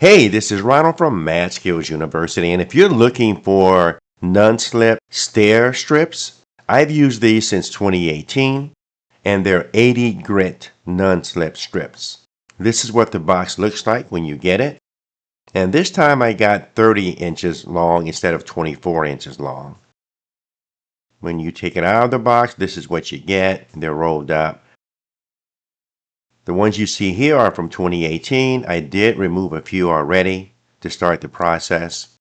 Hey, this is Ronald from Math Skills University, and if you're looking for non-slip stair strips, I've used these since 2018, and they're 80 grit non-slip strips. This is what the box looks like when you get it, and this time I got 30 inches long instead of 24 inches long. When you take it out of the box, this is what you get. They're rolled up. The ones you see here are from 2018. I did remove a few already to start the process.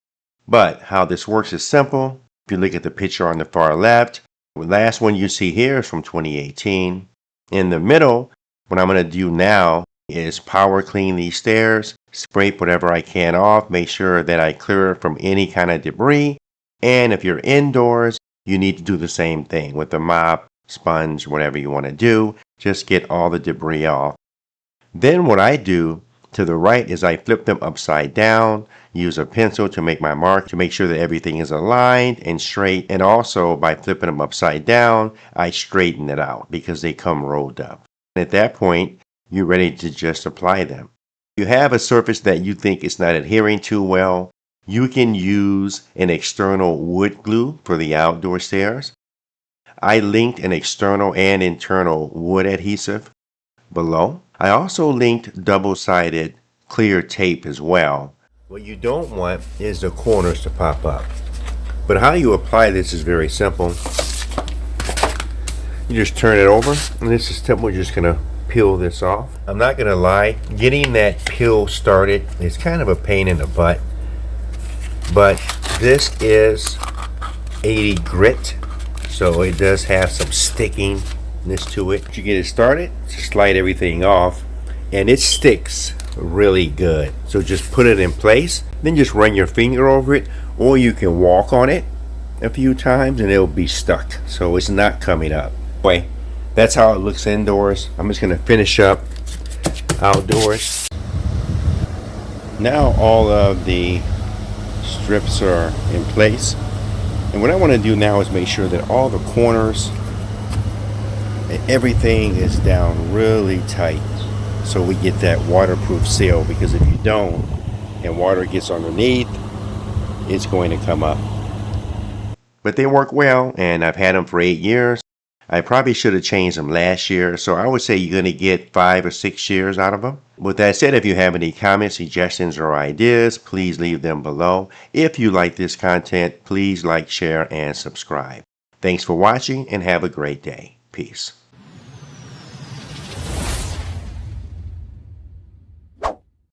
But how this works is simple. If you look at the picture on the far left, the last one you see here is from 2018. In the middle, what I'm going to do now is power clean these stairs, scrape whatever I can off, make sure that I clear it from any kind of debris. And if you're indoors, you need to do the same thing with the mop, sponge, whatever you want to do. Just get all the debris off. Then what I do to the right is I flip them upside down, use a pencil to make my mark to make sure that everything is aligned and straight, and also by flipping them upside down I straighten it out because they come rolled up. At that point you're ready to just apply them. If you have a surface that you think is not adhering too well, you can use an external wood glue for the outdoor stairs. I linked an external and internal wood adhesive below. I also linked double-sided clear tape as well. What you don't want is the corners to pop up. But how you apply this is very simple. You just turn it over, and this is simple. We're just gonna peel this off. I'm not gonna lie, getting that peel started is kind of a pain in the butt. But this is 80 grit. So it does have some stickiness to it. You get it started, just slide everything off, and it sticks really good. So just put it in place, then just run your finger over it, or you can walk on it a few times and it'll be stuck. So it's not coming up. Anyway, that's how it looks indoors. I'm just gonna finish up outdoors. Now all of the strips are in place. And what I want to do now is make sure that all the corners and everything is down really tight so we get that waterproof seal, because if you don't and water gets underneath, it's going to come up. But they work well, and I've had them for 8 years. I probably should have changed them last year, so I would say you're going to get 5 or 6 years out of them. With that said, if you have any comments, suggestions, or ideas, please leave them below. If you like this content, please like, share, and subscribe. Thanks for watching, and have a great day. Peace.